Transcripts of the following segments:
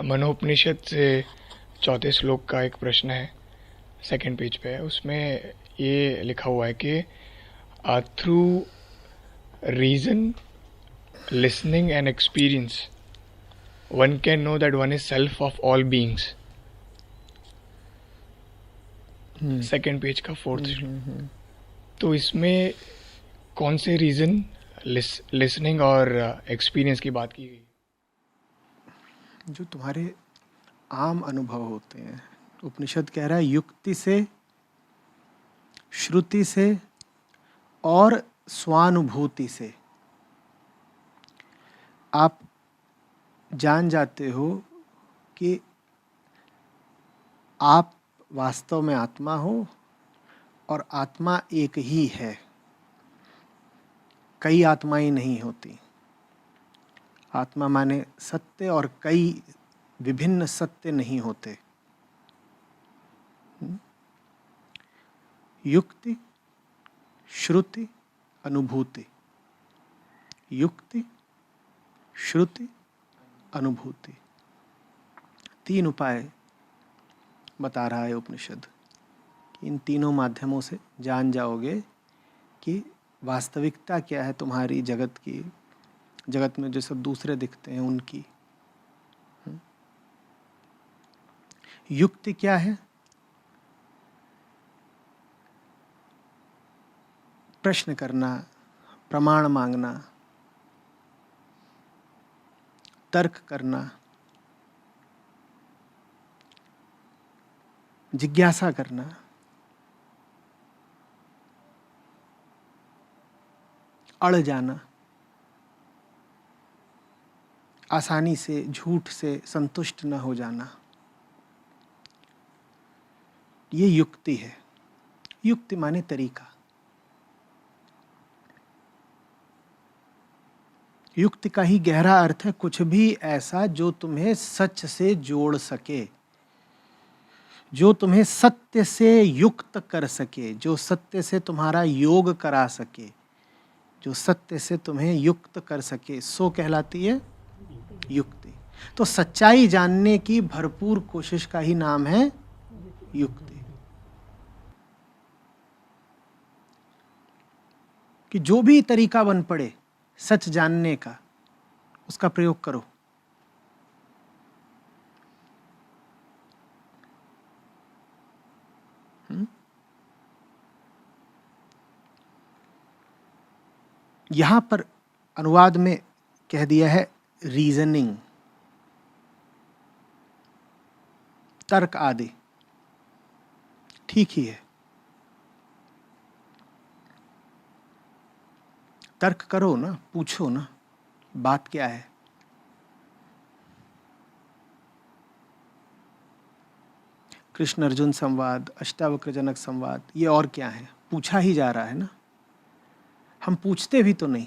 मनोपनिषद से चौथे श्लोक का एक प्रश्न है, सेकंड पेज पे है। उसमें ये लिखा हुआ है कि through reason, listening and experience one can know that one is self of all beings. Second page का फोर्थ श्लोक। तो इसमें कौन से रीजन, लिसनिंग और एक्सपीरियंस की बात की गई? जो तुम्हारे आम अनुभव होते हैं, उपनिषद कह रहा है युक्ति से, श्रुति से और स्वानुभूति से आप जान जाते हो कि आप वास्तव में आत्मा हो और आत्मा एक ही है, कई आत्माएं नहीं होती। आत्मा माने सत्य और कई विभिन्न सत्य नहीं होते। युक्ति, श्रुति, अनुभूति। युक्ति, श्रुति, अनुभूति, तीन उपाय बता रहा है उपनिषद। इन तीनों माध्यमों से जान जाओगे कि वास्तविकता क्या है तुम्हारी जगत की, जगत में जो सब दूसरे दिखते हैं उनकी। युक्ति क्या है? प्रश्न करना, प्रमाण मांगना, तर्क करना, जिज्ञासा करना, अड़ जाना, आसानी से झूठ से संतुष्ट न हो जाना, ये युक्ति है। युक्ति माने तरीका। युक्ति का ही गहरा अर्थ है कुछ भी ऐसा जो तुम्हें सच से जोड़ सके, जो तुम्हें सत्य से युक्त कर सके, जो सत्य से तुम्हारा योग करा सके, जो सत्य से तुम्हें युक्त कर सके, सो कहलाती है युक्ति। तो सच्चाई जानने की भरपूर कोशिश का ही नाम है युक्ति। कि जो भी तरीका बन पड़े सच जानने का, उसका प्रयोग करो। यहां पर अनुवाद में कह दिया है रीजनिंग, तर्क आदि। ठीक ही है, तर्क करो ना, पूछो ना बात क्या है। कृष्ण अर्जुन संवाद, अष्टावक्रजनक संवाद, ये और क्या है? पूछा ही जा रहा है ना। हम पूछते भी तो नहीं,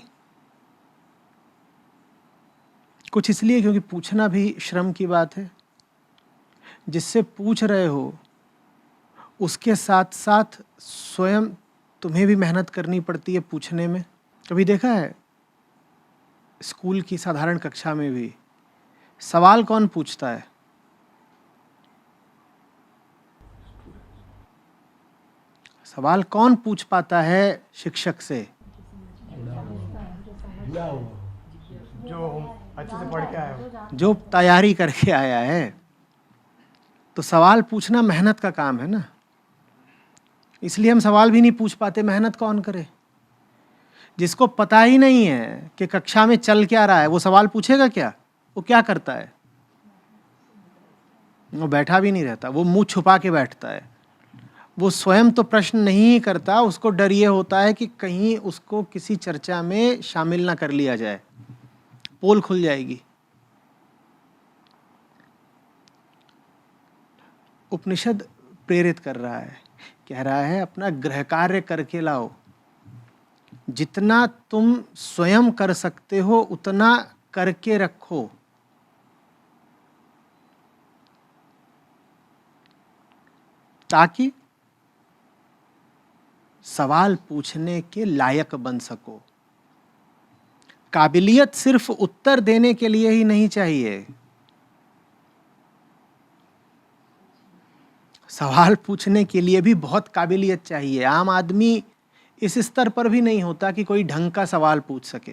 कुछ इसलिए क्योंकि पूछना भी श्रम की बात है। जिससे पूछ रहे हो उसके साथ साथ स्वयं तुम्हें भी मेहनत करनी पड़ती है पूछने में। कभी देखा है स्कूल की साधारण कक्षा में भी सवाल कौन पूछता है? सवाल कौन पूछ पाता है शिक्षक से? जो अच्छे से पढ़ के आया हो, जो तैयारी करके आया है। तो सवाल पूछना मेहनत का काम है ना, इसलिए हम सवाल भी नहीं पूछ पाते। मेहनत कौन करे? जिसको पता ही नहीं है कि कक्षा में चल क्या रहा है, वो सवाल पूछेगा क्या? वो क्या करता है? वो बैठा भी नहीं रहता, वो मुंह छुपा के बैठता है। वो स्वयं तो प्रश्न नहीं करता, उसको डर ये होता है कि कहीं उसको किसी चर्चा में शामिल ना कर लिया जाए, पोल खुल जाएगी। उपनिषद प्रेरित कर रहा है, कह रहा है अपना गृह कार्य करके लाओ। जितना तुम स्वयं कर सकते हो उतना करके रखो। ताकि सवाल पूछने के लायक बन सको। काबिलियत सिर्फ उत्तर देने के लिए ही नहीं चाहिए। सवाल पूछने के लिए भी बहुत काबिलियत चाहिए। आम आदमी इस स्तर पर भी नहीं होता कि कोई ढंग का सवाल पूछ सके।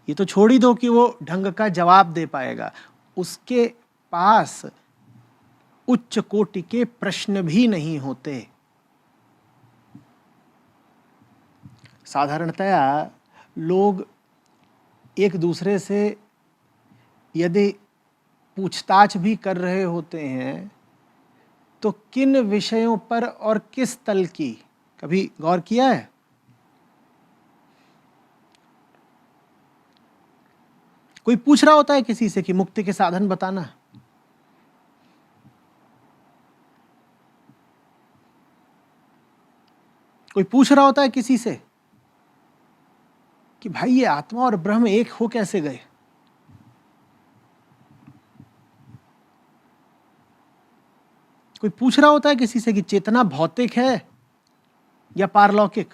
ये तो छोड़ ही दो कि वो ढंग का जवाब दे पाएगा, उसके पास उच्च कोटि के प्रश्न भी नहीं होते। साधारणतया लोग एक दूसरे से यदि पूछताछ भी कर रहे होते हैं तो किन विषयों पर और किस तल की, कभी गौर किया है? कोई पूछ रहा होता है किसी से कि मुक्ति के साधन बताना, कोई पूछ रहा होता है किसी से कि भाई ये आत्मा और ब्रह्म एक हो कैसे गए? कोई पूछ रहा होता है किसी से कि चेतना भौतिक है या पारलौकिक?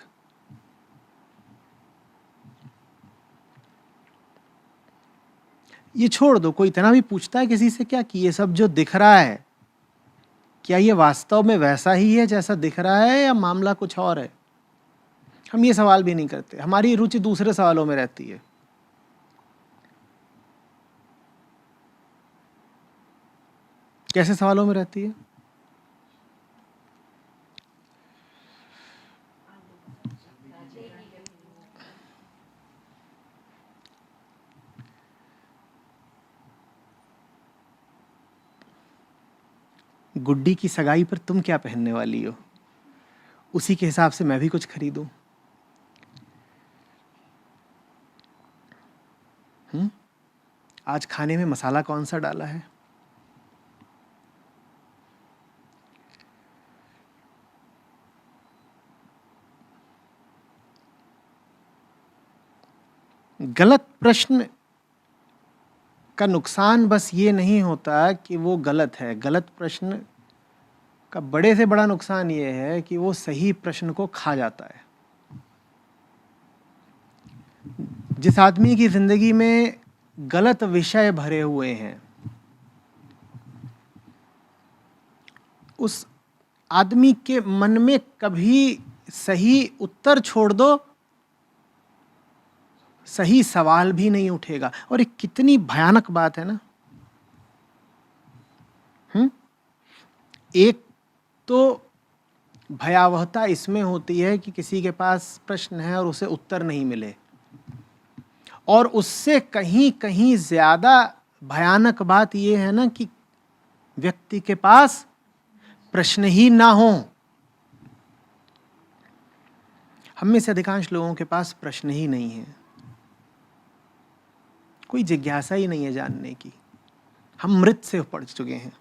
ये छोड़ दो, कोई इतना भी पूछता है किसी से क्या कि ये सब जो दिख रहा है क्या ये वास्तव में वैसा ही है जैसा दिख रहा है या मामला कुछ और है? हम ये सवाल भी नहीं करते, हमारी रुचि दूसरे सवालों में रहती है। कैसे सवालों में रहती है? गुड्डी की सगाई पर तुम क्या पहनने वाली हो, उसी के हिसाब से मैं भी कुछ खरीदूं। आज खाने में मसाला कौन सा डाला है? गलत प्रश्न का नुकसान बस ये नहीं होता कि वो गलत है, गलत प्रश्न का बड़े से बड़ा नुकसान ये है कि वो सही प्रश्न को खा जाता है। जिस आदमी की जिंदगी में गलत विषय भरे हुए हैं, उस आदमी के मन में कभी सही उत्तर छोड़ दो, सही सवाल भी नहीं उठेगा। और ये कितनी भयानक बात है ना। एक तो भयावहता इसमें होती है कि किसी के पास प्रश्न है और उसे उत्तर नहीं मिले, और उससे कहीं कहीं ज्यादा भयानक बात यह है ना कि व्यक्ति के पास प्रश्न ही ना हो। हम में से अधिकांश लोगों के पास प्रश्न ही नहीं है, कोई जिज्ञासा ही नहीं है जानने की। हम मृत से पड़ चुके हैं।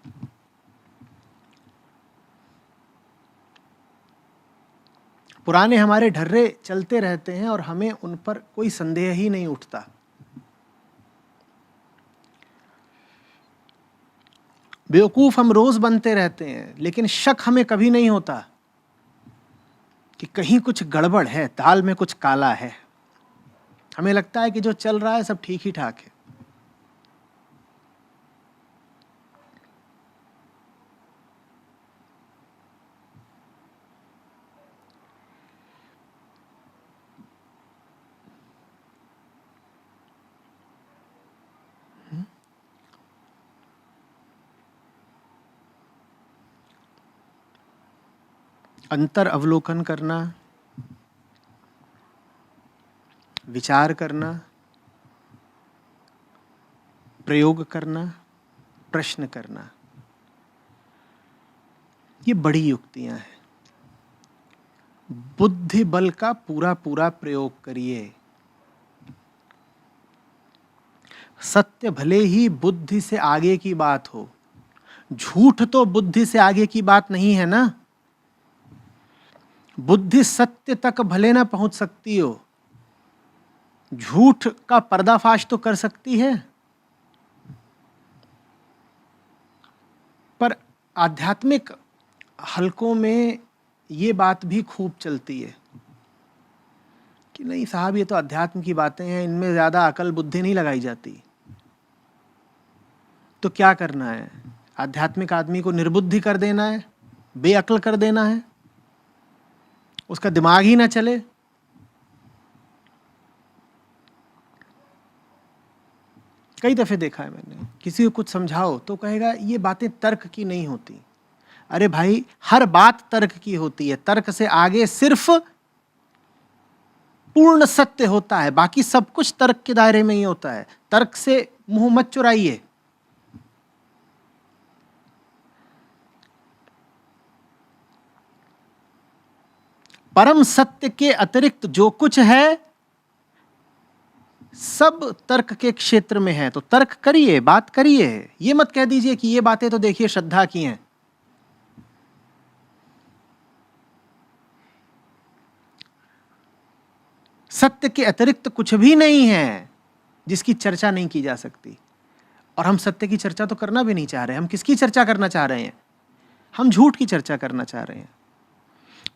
पुराने हमारे ढर्रे चलते रहते हैं और हमें उन पर कोई संदेह ही नहीं उठता। बेवकूफ हम रोज बनते रहते हैं, लेकिन शक हमें कभी नहीं होता कि कहीं कुछ गड़बड़ है, दाल में कुछ काला है। हमें लगता है कि जो चल रहा है सब ठीक ही ठाक है। अंतर अवलोकन करना, विचार करना, प्रयोग करना, प्रश्न करना, ये बड़ी युक्तियां हैं। बुद्धि बल का पूरा पूरा प्रयोग करिए। सत्य भले ही बुद्धि से आगे की बात हो, झूठ तो बुद्धि से आगे की बात नहीं है ना। बुद्धि सत्य तक भले ना पहुंच सकती हो, झूठ का पर्दाफाश तो कर सकती है। पर आध्यात्मिक हलकों में ये बात भी खूब चलती है कि नहीं साहब, ये तो अध्यात्म की बातें हैं, इनमें ज्यादा अकल बुद्धि नहीं लगाई जाती। तो क्या करना है? आध्यात्मिक आदमी को निर्बुद्धि कर देना है? बेअक्ल कर देना है, उसका दिमाग ही ना चले। कई दफे देखा है मैंने, किसी को कुछ समझाओ तो कहेगा ये बातें तर्क की नहीं होती। अरे भाई, हर बात तर्क की होती है। तर्क से आगे सिर्फ पूर्ण सत्य होता है, बाकी सब कुछ तर्क के दायरे में ही होता है। तर्क से मुंह मत चुराइए। परम सत्य के अतिरिक्त जो कुछ है सब तर्क के क्षेत्र में है। तो तर्क करिए, बात करिए। ये मत कह दीजिए कि ये बातें तो देखिए श्रद्धा की हैं। सत्य के अतिरिक्त कुछ भी नहीं है जिसकी चर्चा नहीं की जा सकती। और हम सत्य की चर्चा तो करना भी नहीं चाह रहे। हम किसकी चर्चा करना चाह रहे हैं? हम झूठ की चर्चा करना चाह रहे हैं।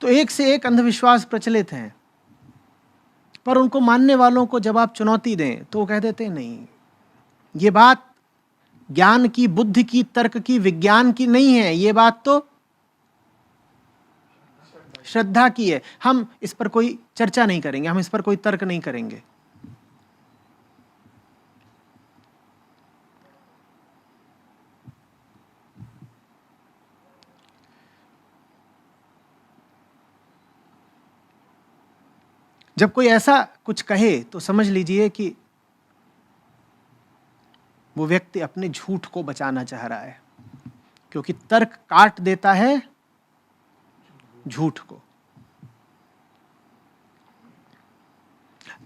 तो एक से एक अंधविश्वास प्रचलित हैं, पर उनको मानने वालों को जब आप चुनौती दें तो वो कह देते हैं नहीं, ये बात ज्ञान की, बुद्धि की, तर्क की, विज्ञान की नहीं है, ये बात तो श्रद्धा की है। हम इस पर कोई चर्चा नहीं करेंगे, हम इस पर कोई तर्क नहीं करेंगे। जब कोई ऐसा कुछ कहे तो समझ लीजिए कि वो व्यक्ति अपने झूठ को बचाना चाह रहा है, क्योंकि तर्क काट देता है झूठ को।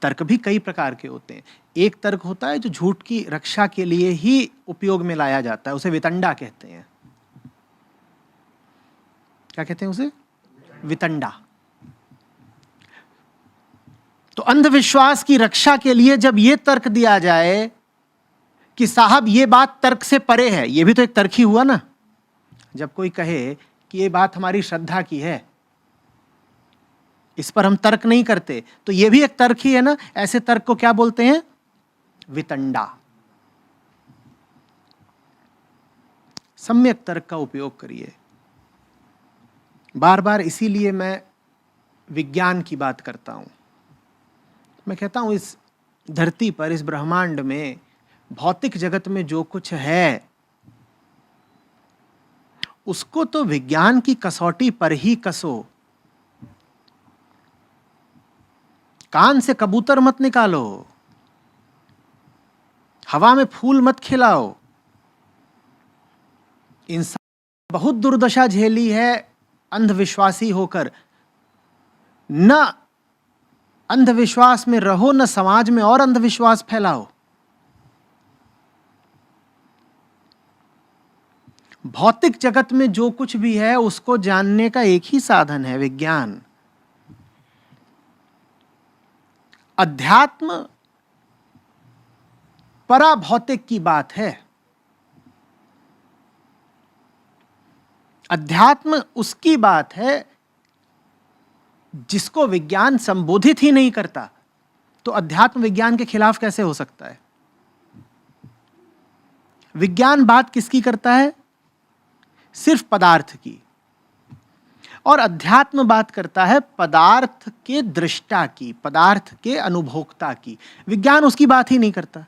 तर्क भी कई प्रकार के होते हैं। एक तर्क होता है जो झूठ की रक्षा के लिए ही उपयोग में लाया जाता है, उसे वितंडा कहते हैं। क्या कहते हैं उसे? वितंडा। तो अंधविश्वास की रक्षा के लिए जब यह तर्क दिया जाए कि साहब ये बात तर्क से परे है, यह भी तो एक तर्क ही हुआ ना। जब कोई कहे कि ये बात हमारी श्रद्धा की है, इस पर हम तर्क नहीं करते, तो यह भी एक तर्क ही है ना। ऐसे तर्क को क्या बोलते हैं? वितंडा। सम्यक तर्क का उपयोग करिए। बार बार इसीलिए मैं विज्ञान की बात करता हूं। मैं कहता हूं इस धरती पर, इस ब्रह्मांड में, भौतिक जगत में जो कुछ है उसको तो विज्ञान की कसौटी पर ही कसो। कान से कबूतर मत निकालो, हवा में फूल मत खिलाओ। इंसान बहुत दुर्दशा झेली है अंधविश्वासी होकर। न अंधविश्वास में रहो, न समाज में और अंधविश्वास फैलाओ। भौतिक जगत में जो कुछ भी है उसको जानने का एक ही साधन है, विज्ञान। अध्यात्म पराभौतिक की बात है। अध्यात्म उसकी बात है जिसको विज्ञान संबोधित ही नहीं करता। तो अध्यात्म विज्ञान के खिलाफ कैसे हो सकता है? विज्ञान बात किसकी करता है? सिर्फ पदार्थ की। और अध्यात्म बात करता है पदार्थ के दृष्टा की, पदार्थ के अनुभोक्ता की। विज्ञान उसकी बात ही नहीं करता।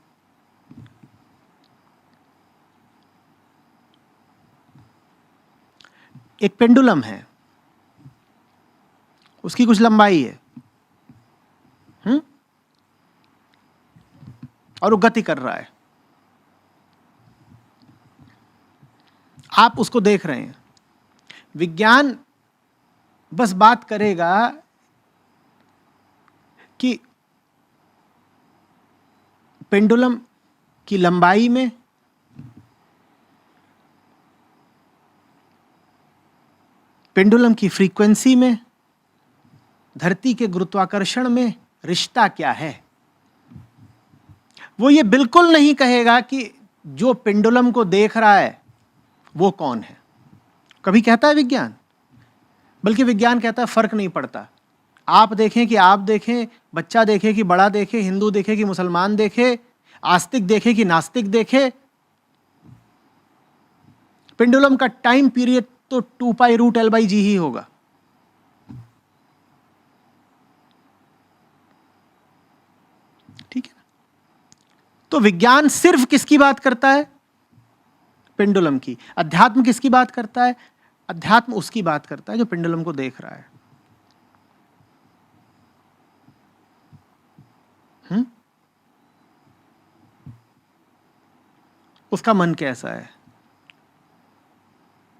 एक पेंडुलम है, उसकी कुछ लंबाई है, और वो गति कर रहा है। आप उसको देख रहे हैं। विज्ञान बस बात करेगा कि पेंडुलम की लंबाई में, पेंडुलम की फ्रीक्वेंसी में, धरती के गुरुत्वाकर्षण में रिश्ता क्या है। वो ये बिल्कुल नहीं कहेगा कि जो पेंडुलम को देख रहा है वो कौन है। कभी कहता है विज्ञान? बल्कि विज्ञान कहता है फर्क नहीं पड़ता। आप देखें कि आप देखें, बच्चा देखे कि बड़ा देखे, हिंदू देखे कि मुसलमान देखे, आस्तिक देखे कि नास्तिक देखे, पेंडुलम का टाइम पीरियड तो 2π√L/g ही होगा। ठीक है ना? तो विज्ञान सिर्फ किसकी बात करता है? पेंडुलम की। अध्यात्म किसकी बात करता है? अध्यात्म उसकी बात करता है जो पेंडुलम को देख रहा है। उसका मन कैसा है?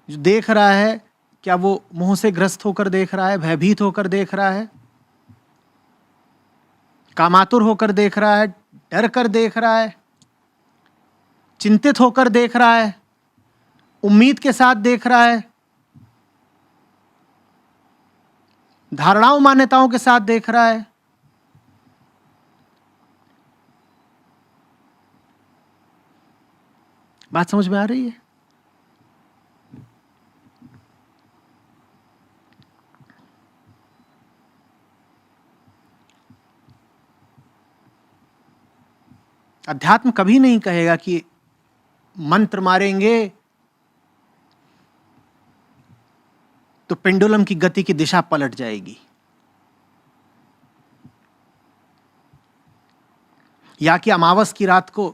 जो देख रहा है, क्या वो मोह से ग्रस्त होकर देख रहा है, भयभीत होकर देख रहा है, कामातुर होकर देख रहा है, डर कर देख रहा है, चिंतित होकर देख रहा है, उम्मीद के साथ देख रहा है, धारणाओं मान्यताओं के साथ देख रहा है? बात समझ में आ रही है? अध्यात्म कभी नहीं कहेगा कि मंत्र मारेंगे तो पेंडुलम की गति की दिशा पलट जाएगी, या कि अमावस की रात को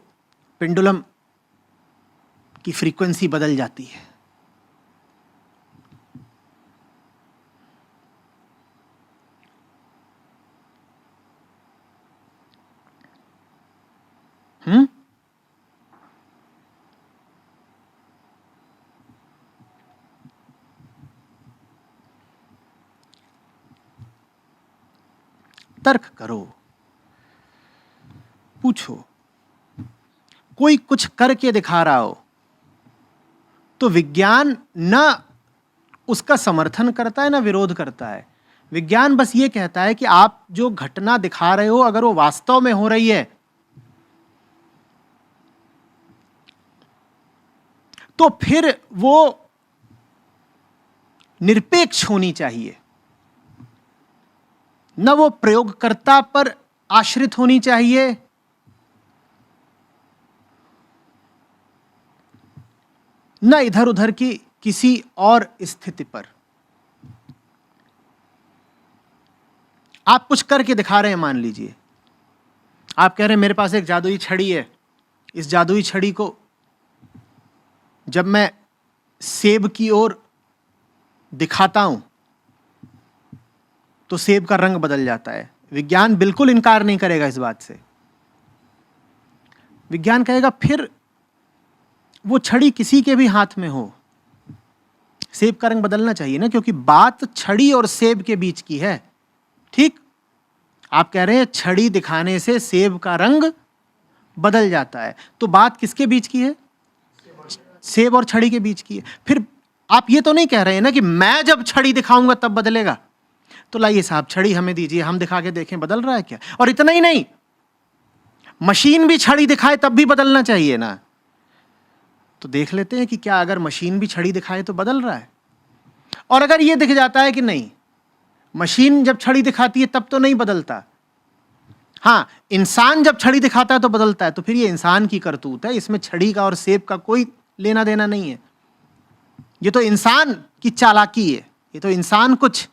पेंडुलम की फ्रीक्वेंसी बदल जाती है। तर्क करो, पूछो। कोई कुछ करके दिखा रहा हो तो विज्ञान न उसका समर्थन करता है ना विरोध करता है। विज्ञान बस ये कहता है कि आप जो घटना दिखा रहे हो अगर वो वास्तव में हो रही है तो फिर वो निरपेक्ष होनी चाहिए, न वो प्रयोगकर्ता पर आश्रित होनी चाहिए, न इधर उधर की किसी और स्थिति पर। आप कुछ करके दिखा रहे हैं, मान लीजिए आप कह रहे हैं मेरे पास एक जादुई छड़ी है, इस जादुई छड़ी को जब मैं सेब की ओर दिखाता हूं तो सेब का रंग बदल जाता है। विज्ञान बिल्कुल इनकार नहीं करेगा इस बात से। विज्ञान कहेगा फिर वो छड़ी किसी के भी हाथ में हो, सेब का रंग बदलना चाहिए ना, क्योंकि बात छड़ी और सेब के बीच की है। ठीक, आप कह रहे हैं छड़ी दिखाने से सेब का रंग बदल जाता है, तो बात किसके बीच की है? सेब और छड़ी के बीच की है। फिर आप ये तो नहीं कह रहे हैं ना कि मैं जब छड़ी दिखाऊंगा तब बदलेगा। तो लाइए साहब छड़ी हमें दीजिए, हम दिखा के देखें बदल रहा है क्या। और इतना ही नहीं, मशीन भी छड़ी दिखाए तब भी बदलना चाहिए ना। तो देख लेते हैं कि क्या अगर मशीन भी छड़ी दिखाए तो बदल रहा है। और अगर यह दिख जाता है कि नहीं, मशीन जब छड़ी दिखाती है तब तो नहीं बदलता, हाँ इंसान जब छड़ी दिखाता है तो बदलता है, तो फिर ये इंसान की करतूत है, इसमें छड़ी का और सेब का कोई लेना देना नहीं है। ये तो इंसान की चालाकी है, ये तो इंसान कुछ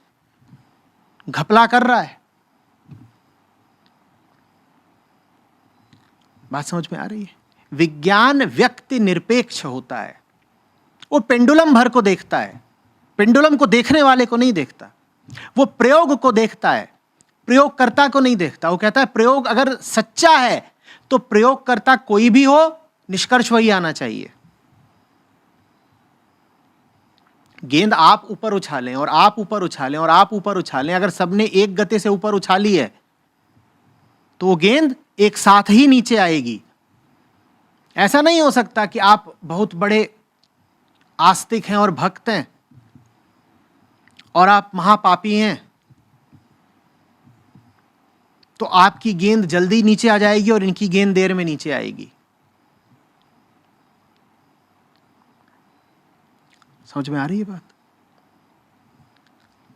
घपला कर रहा है। बात समझ में आ रही है? विज्ञान व्यक्ति निरपेक्ष होता है, वो पेंडुलम भर को देखता है, पेंडुलम को देखने वाले को नहीं देखता। वो प्रयोग को देखता है, प्रयोगकर्ता को नहीं देखता। वो कहता है प्रयोग अगर सच्चा है तो प्रयोगकर्ता कोई भी हो, निष्कर्ष वही आना चाहिए। गेंद आप ऊपर उछालें और आप ऊपर उछालें और आप ऊपर उछालें, अगर सबने एक गति से ऊपर उछाली है तो वो गेंद एक साथ ही नीचे आएगी। ऐसा नहीं हो सकता कि आप बहुत बड़े आस्तिक हैं और भक्त हैं और आप महापापी हैं तो आपकी गेंद जल्दी नीचे आ जाएगी और इनकी गेंद देर में नीचे आएगी। समझ में आ रही है बात?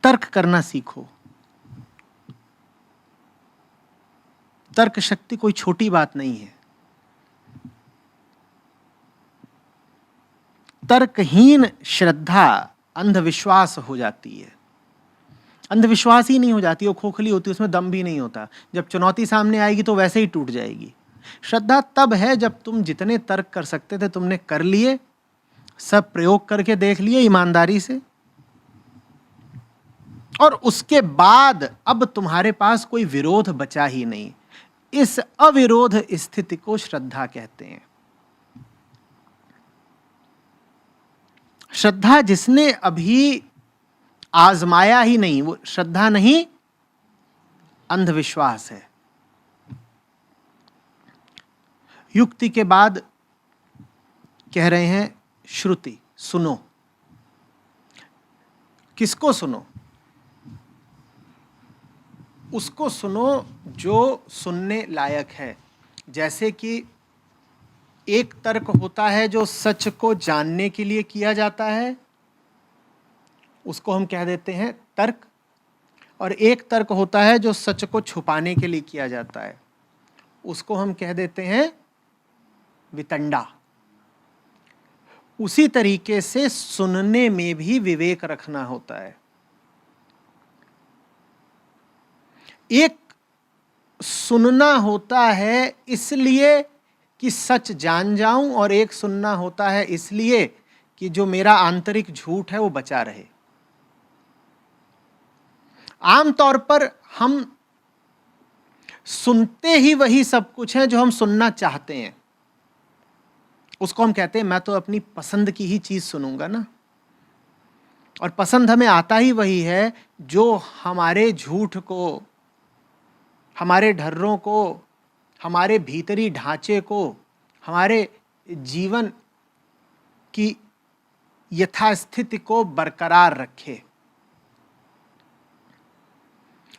तर्क करना सीखो। तर्क शक्ति कोई छोटी बात नहीं है। तर्कहीन श्रद्धा अंधविश्वास हो जाती है। अंधविश्वास ही नहीं हो जाती, वो खोखली होती, उसमें दम भी नहीं होता। जब चुनौती सामने आएगी तो वैसे ही टूट जाएगी। श्रद्धा तब है जब तुम जितने तर्क कर सकते थे तुमने कर लिए, सब प्रयोग करके देख लिए ईमानदारी से, और उसके बाद अब तुम्हारे पास कोई विरोध बचा ही नहीं। इस अविरोध स्थिति को श्रद्धा कहते हैं। श्रद्धा जिसने अभी आजमाया ही नहीं, वो श्रद्धा नहीं, अंधविश्वास है। युक्ति के बाद कह रहे हैं श्रुति, सुनो। किसको सुनो? उसको सुनो जो सुनने लायक है। जैसे कि एक तर्क होता है जो सच को जानने के लिए किया जाता है, उसको हम कह देते हैं तर्क, और एक तर्क होता है जो सच को छुपाने के लिए किया जाता है, उसको हम कह देते हैं वितंडा। उसी तरीके से सुनने में भी विवेक रखना होता है। एक सुनना होता है इसलिए कि सच जान जाऊं, और एक सुनना होता है इसलिए कि जो मेरा आंतरिक झूठ है वो बचा रहे। आमतौर पर हम सुनते ही वही सब कुछ है जो हम सुनना चाहते हैं। उसको हम कहते हैं मैं तो अपनी पसंद की ही चीज सुनूंगा ना। और पसंद हमें आता ही वही है जो हमारे झूठ को, हमारे ढर्रों को, हमारे भीतरी ढांचे को, हमारे जीवन की यथास्थिति को बरकरार रखे।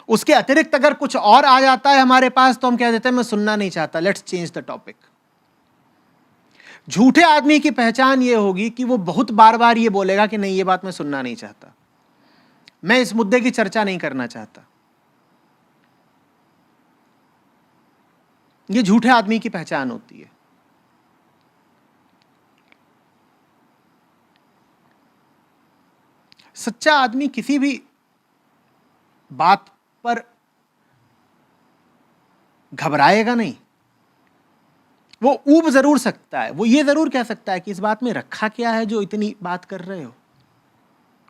उसके अतिरिक्त अगर कुछ और आ जाता है हमारे पास तो हम कह देते हैं मैं सुनना नहीं चाहता, लेट्स चेंज द टॉपिक। झूठे आदमी की पहचान यह होगी कि वो बहुत बार बार ये बोलेगा कि नहीं, ये बात मैं सुनना नहीं चाहता, मैं इस मुद्दे की चर्चा नहीं करना चाहता। ये झूठे आदमी की पहचान होती है। सच्चा आदमी किसी भी बात पर घबराएगा नहीं। वो ऊब जरूर सकता है, वो ये जरूर कह सकता है कि इस बात में रखा क्या है जो इतनी बात कर रहे हो।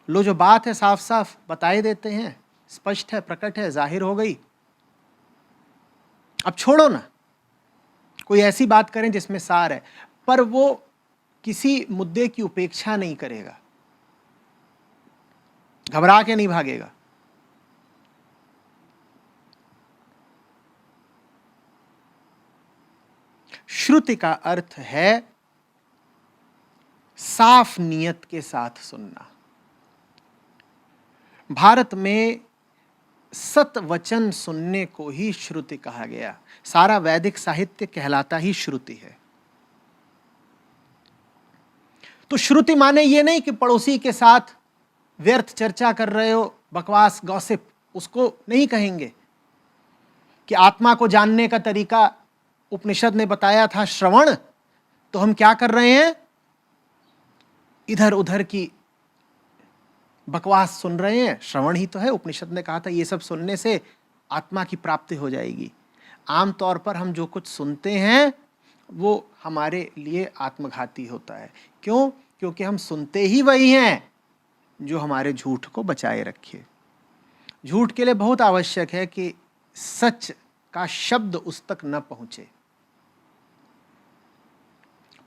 लो जो बात है साफ साफ बताए देते हैं, स्पष्ट है, प्रकट है, जाहिर हो गई, अब छोड़ो ना। कोई ऐसी बात करें जिसमें सार है, पर वो किसी मुद्दे की उपेक्षा नहीं करेगा, घबरा के नहीं भागेगा। श्रुति का अर्थ है साफ नियत के साथ सुनना। भारत में सत वचन सुनने को ही श्रुति कहा गया। सारा वैदिक साहित्य कहलाता ही श्रुति है। तो श्रुति माने ये नहीं कि पड़ोसी के साथ व्यर्थ चर्चा कर रहे हो, बकवास, गॉसिप, उसको नहीं कहेंगे। कि आत्मा को जानने का तरीका उपनिषद ने बताया था श्रवण, तो हम क्या कर रहे हैं, इधर उधर की बकवास सुन रहे हैं। श्रवण ही तो है, उपनिषद ने कहा था ये सब सुनने से आत्मा की प्राप्ति हो जाएगी। आमतौर पर हम जो कुछ सुनते हैं वो हमारे लिए आत्मघाती होता है। क्यों? क्योंकि हम सुनते ही वही हैं जो हमारे झूठ को बचाए रखे। झूठ के लिए बहुत आवश्यक है कि सच का शब्द उस तक न पहुंचे।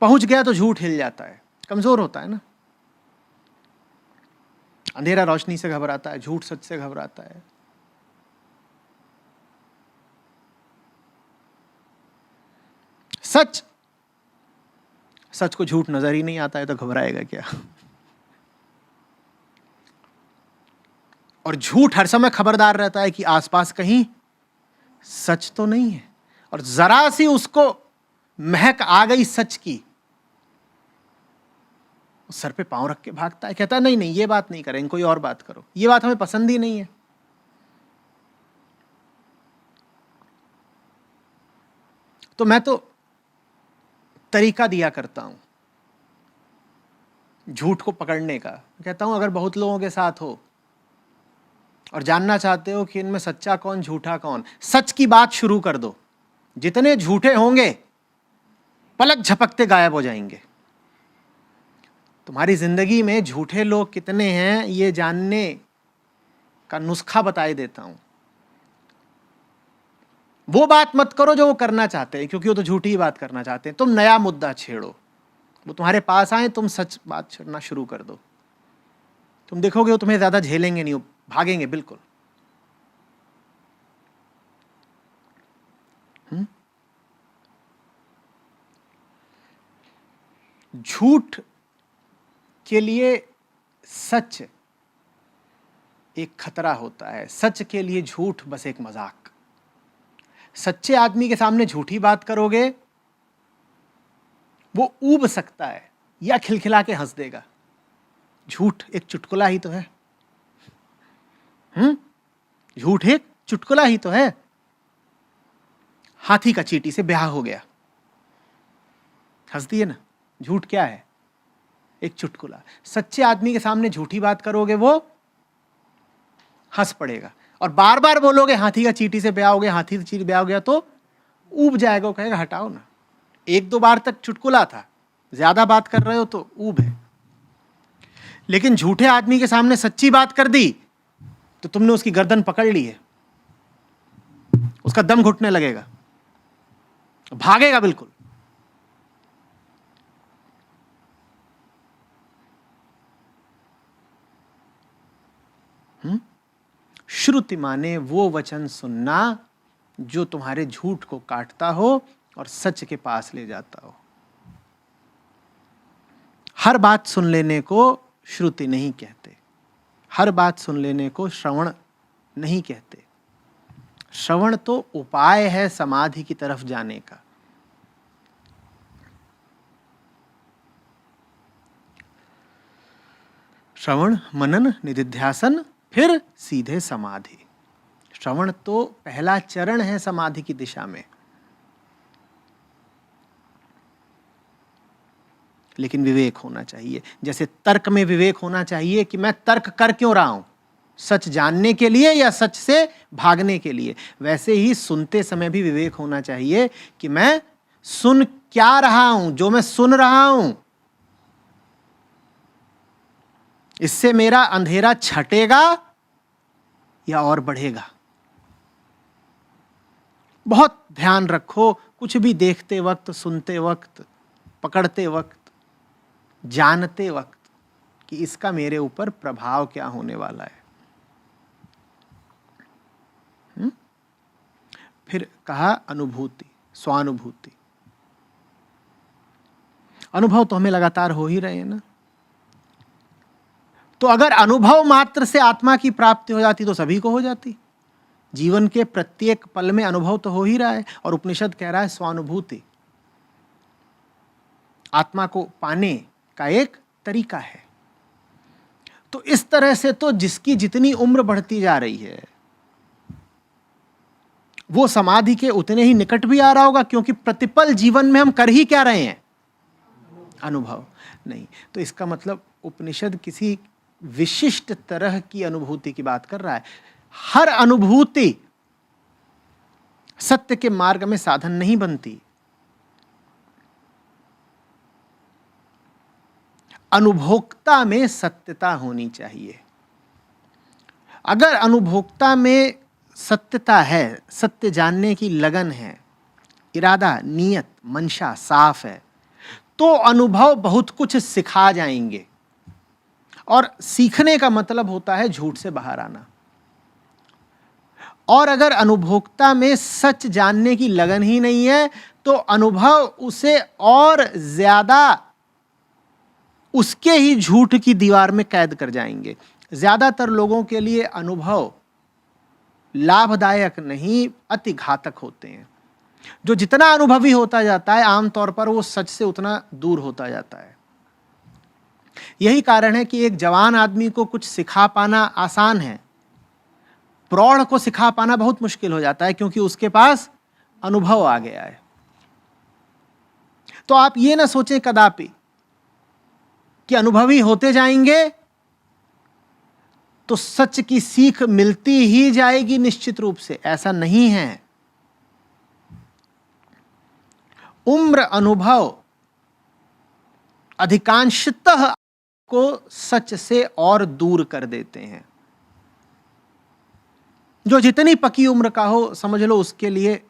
पहुंच गया तो झूठ हिल जाता है, कमजोर होता है ना। अंधेरा रोशनी से घबराता है, झूठ सच से घबराता है। सच सच को झूठ नजर ही नहीं आता है तो घबराएगा क्या। और झूठ हर समय खबरदार रहता है कि आसपास कहीं सच तो नहीं है, और जरा सी उसको महक आ गई सच की, सर पे पांव रख के भागता है, कहता है नहीं नहीं ये बात नहीं करेंगे, कोई और बात करो, ये बात हमें पसंद ही नहीं है। तो मैं तो तरीका दिया करता हूं, झूठ को पकड़ने का। कहता हूं अगर बहुत लोगों के साथ हो और जानना चाहते हो कि इनमें सच्चा कौन झूठा कौन, सच की बात शुरू कर दो। जितने झूठे होंगे पलक झपकते गायब हो जाएंगे। तुम्हारी जिंदगी में झूठे लोग कितने हैं ये जानने का नुस्खा बताए देता हूं। वो बात मत करो जो वो करना चाहते हैं, क्योंकि वो तो झूठी ही बात करना चाहते हैं। तुम नया मुद्दा छेड़ो, वो तुम्हारे पास आए, तुम सच बात छेड़ना शुरू कर दो। तुम देखोगे वो तुम्हें ज्यादा झेलेंगे नहीं, वो भागेंगे बिल्कुल। झूठ के लिए सच एक खतरा होता है, सच के लिए झूठ बस एक मजाक। सच्चे आदमी के सामने झूठी बात करोगे वो ऊब सकता है या खिलखिला के हंस देगा। झूठ एक चुटकुला ही तो है। झूठ एक चुटकुला ही तो है। हाथी का चींटी से ब्याह हो गया, हंस दिए ना। झूठ क्या है? एक चुटकुला। सच्चे आदमी के सामने झूठी बात करोगे वो हंस पड़ेगा, और बार बार बोलोगे हाथी का चींटी से ब्याह हो गया, हाथी से चींटी ब्याह हो गया, तो ऊब जाएगा। वो कहेगा हटाओ ना, एक दो बार तक चुटकुला था, ज्यादा बात कर रहे हो तो ऊब है। लेकिन झूठे आदमी के सामने सच्ची बात कर दी तो तुमने उसकी गर्दन पकड़ ली है, उसका दम घुटने लगेगा, भागेगा बिल्कुल। श्रुति माने वो वचन सुनना जो तुम्हारे झूठ को काटता हो और सच के पास ले जाता हो। हर बात सुन लेने को श्रुति नहीं कहते, हर बात सुन लेने को श्रवण नहीं कहते। श्रवण तो उपाय है समाधि की तरफ जाने का। श्रवण, मनन, निधिध्यासन, फिर सीधे समाधि। श्रवण तो पहला चरण है समाधि की दिशा में। लेकिन विवेक होना चाहिए। जैसे तर्क में विवेक होना चाहिए कि मैं तर्क कर क्यों रहा हूं, सच जानने के लिए या सच से भागने के लिए, वैसे ही सुनते समय भी विवेक होना चाहिए कि मैं सुन क्या रहा हूं। जो मैं सुन रहा हूं इससे मेरा अंधेरा छटेगा या और बढ़ेगा। बहुत ध्यान रखो कुछ भी देखते वक्त, सुनते वक्त, पकड़ते वक्त, जानते वक्त कि इसका मेरे ऊपर प्रभाव क्या होने वाला है। फिर कहा अनुभूति, स्वानुभूति। अनुभव तो हमें लगातार हो ही रहे हैं ना। तो अगर अनुभव मात्र से आत्मा की प्राप्ति हो जाती तो सभी को हो जाती। जीवन के प्रत्येक पल में अनुभव तो हो ही रहा है, और उपनिषद कह रहा है स्वानुभूति आत्मा को पाने का एक तरीका है। तो इस तरह से तो जिसकी जितनी उम्र बढ़ती जा रही है वो समाधि के उतने ही निकट भी आ रहा होगा, क्योंकि प्रतिपल जीवन में हम कर ही क्या रहे हैं? अनुभव नहीं। तो इसका मतलब उपनिषद किसी विशिष्ट तरह की अनुभूति की बात कर रहा है। हर अनुभूति सत्य के मार्ग में साधन नहीं बनती। अनुभोक्ता में सत्यता होनी चाहिए। अगर अनुभोक्ता में सत्यता है, सत्य जानने की लगन है, इरादा, नियत, मंशा साफ है, तो अनुभव बहुत कुछ सिखा जाएंगे। और सीखने का मतलब होता है झूठ से बाहर आना। और अगर अनुभोक्ता में सच जानने की लगन ही नहीं है तो अनुभव उसे और ज्यादा उसके ही झूठ की दीवार में कैद कर जाएंगे। ज्यादातर लोगों के लिए अनुभव लाभदायक नहीं, अति घातक होते हैं। जो जितना अनुभवी होता जाता है आमतौर पर वो सच से उतना दूर होता जाता है। यही कारण है कि एक जवान आदमी को कुछ सिखा पाना आसान है, प्रौढ़ को सिखा पाना बहुत मुश्किल हो जाता है, क्योंकि उसके पास अनुभव आ गया है। तो आप ये ना सोचें कदापि कि अनुभवी होते जाएंगे तो सच की सीख मिलती ही जाएगी निश्चित रूप से, ऐसा नहीं है। उम्र अनुभव अधिकांशतः को सच से और दूर कर देते हैं। जो जितनी पकी उम्र का हो, समझ लो उसके लिए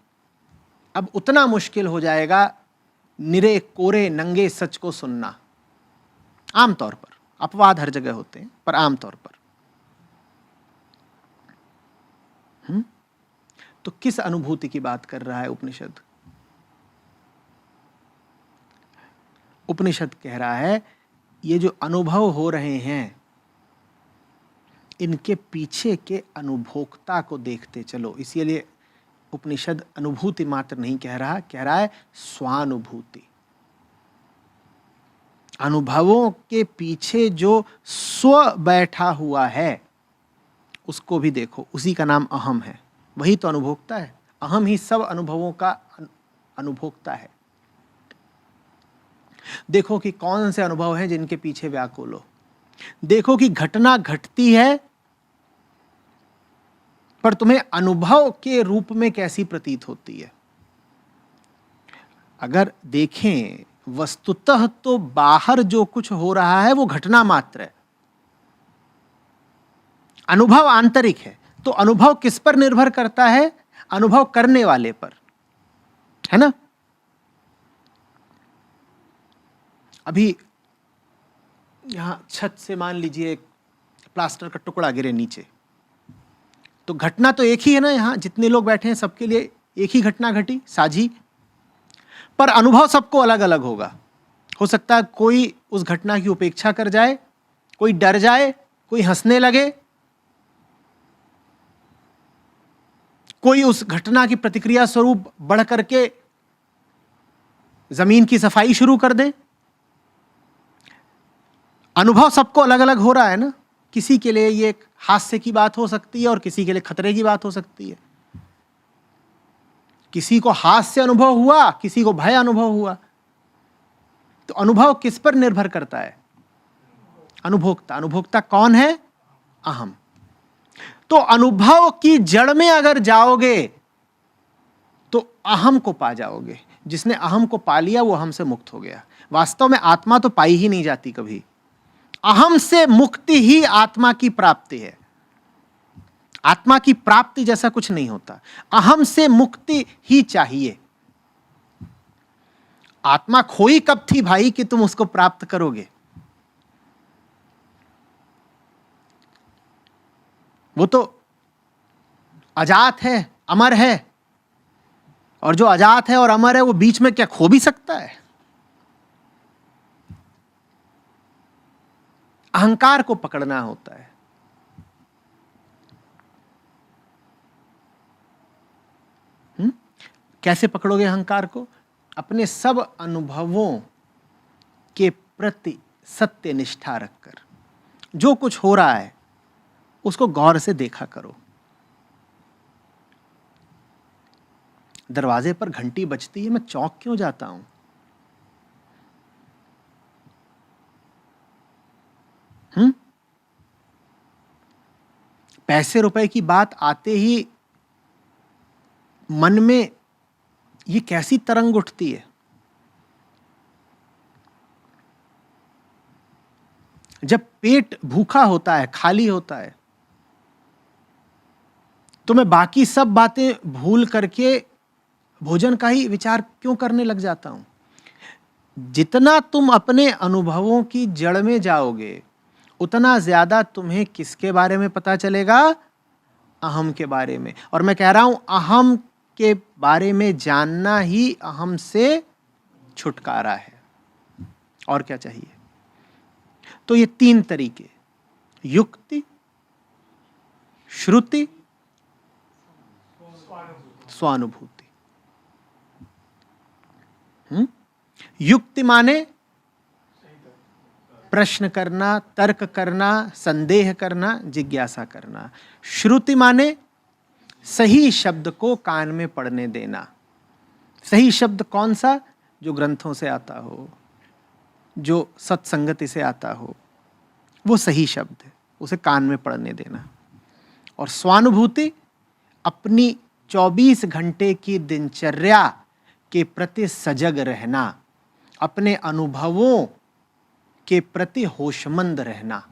अब उतना मुश्किल हो जाएगा निरे कोरे नंगे सच को सुनना। आमतौर पर, अपवाद हर जगह होते हैं, पर आमतौर पर। तो किस अनुभूति की बात कर रहा है उपनिषद? उपनिषद कह रहा है ये जो अनुभव हो रहे हैं इनके पीछे के अनुभोक्ता को देखते चलो। इसीलिए उपनिषद अनुभूति मात्र नहीं कह रहा, कह रहा है स्वानुभूति। अनुभवों के पीछे जो स्व बैठा हुआ है उसको भी देखो, उसी का नाम अहम है। वही तो अनुभोक्ता है। अहम ही सब अनुभवों का अनुभोक्ता है। देखो कि कौन से अनुभव हैं जिनके पीछे व्याकुल हो। देखो कि घटना घटती है पर तुम्हें अनुभव के रूप में कैसी प्रतीत होती है। अगर देखें वस्तुतः तो बाहर जो कुछ हो रहा है वो घटना मात्र है, अनुभव आंतरिक है। तो अनुभव किस पर निर्भर करता है? अनुभव करने वाले पर, है ना। अभी यहां छत से मान लीजिए प्लास्टर का टुकड़ा गिरे नीचे, तो घटना तो एक ही है ना। यहां जितने लोग बैठे हैं सबके लिए एक ही घटना घटी, साझी, पर अनुभव सबको अलग अलग होगा। हो सकता है कोई उस घटना की उपेक्षा कर जाए, कोई डर जाए, कोई हंसने लगे, कोई उस घटना की प्रतिक्रिया स्वरूप बढ़ करके जमीन की सफाई शुरू कर दे। अनुभव सबको अलग अलग हो रहा है ना। किसी के लिए ये एक हास्य की बात हो सकती है और किसी के लिए खतरे की बात हो सकती है। किसी को हास्य अनुभव हुआ, किसी को भय अनुभव हुआ। तो अनुभव किस पर निर्भर करता है? अनुभोक्ता। अनुभोक्ता कौन है? अहम। तो अनुभव की जड़ में अगर जाओगे तो अहम को पा जाओगे। जिसने अहम को पा लिया वो अहम से मुक्त हो गया। वास्तव में आत्मा तो पाई ही नहीं जाती कभी। अहम से मुक्ति ही आत्मा की प्राप्ति है। आत्मा की प्राप्ति जैसा कुछ नहीं होता। अहम से मुक्ति ही चाहिए। आत्मा खोई कब थी भाई कि तुम उसको प्राप्त करोगे? वो तो अजात है, अमर है। और जो अजात है और अमर है वो बीच में क्या खो भी सकता है? अहंकार को पकड़ना होता है। कैसे पकड़ोगे अहंकार को? अपने सब अनुभवों के प्रति सत्य निष्ठा रखकर जो कुछ हो रहा है उसको गौर से देखा करो। दरवाजे पर घंटी बजती है, मैं चौंक क्यों जाता हूं? पैसे रुपए की बात आते ही मन में ये कैसी तरंग उठती है। जब पेट भूखा होता है, खाली होता है, तो मैं बाकी सब बातें भूल करके भोजन का ही विचार क्यों करने लग जाता हूं? जितना तुम अपने अनुभवों की जड़ में जाओगे उतना ज्यादा तुम्हें किसके बारे में पता चलेगा? अहम के बारे में। और मैं कह रहा हूं अहम के बारे में जानना ही अहम से छुटकारा है। और क्या चाहिए? तो ये तीन तरीके, युक्ति, श्रुति, स्वानुभूति। युक्ति माने प्रश्न करना, तर्क करना, संदेह करना, जिज्ञासा करना। श्रुति माने सही शब्द को कान में पड़ने देना। सही शब्द कौन सा? जो ग्रंथों से आता हो, जो सत्संगति से आता हो, वो सही शब्द है, उसे कान में पड़ने देना। और स्वानुभूति अपनी 24 घंटे की दिनचर्या के प्रति सजग रहना, अपने अनुभवों के प्रति होशमंद रहना।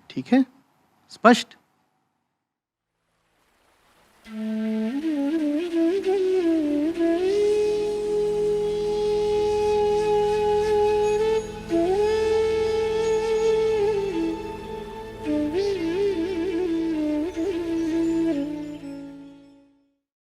ठीक है, स्पष्ट?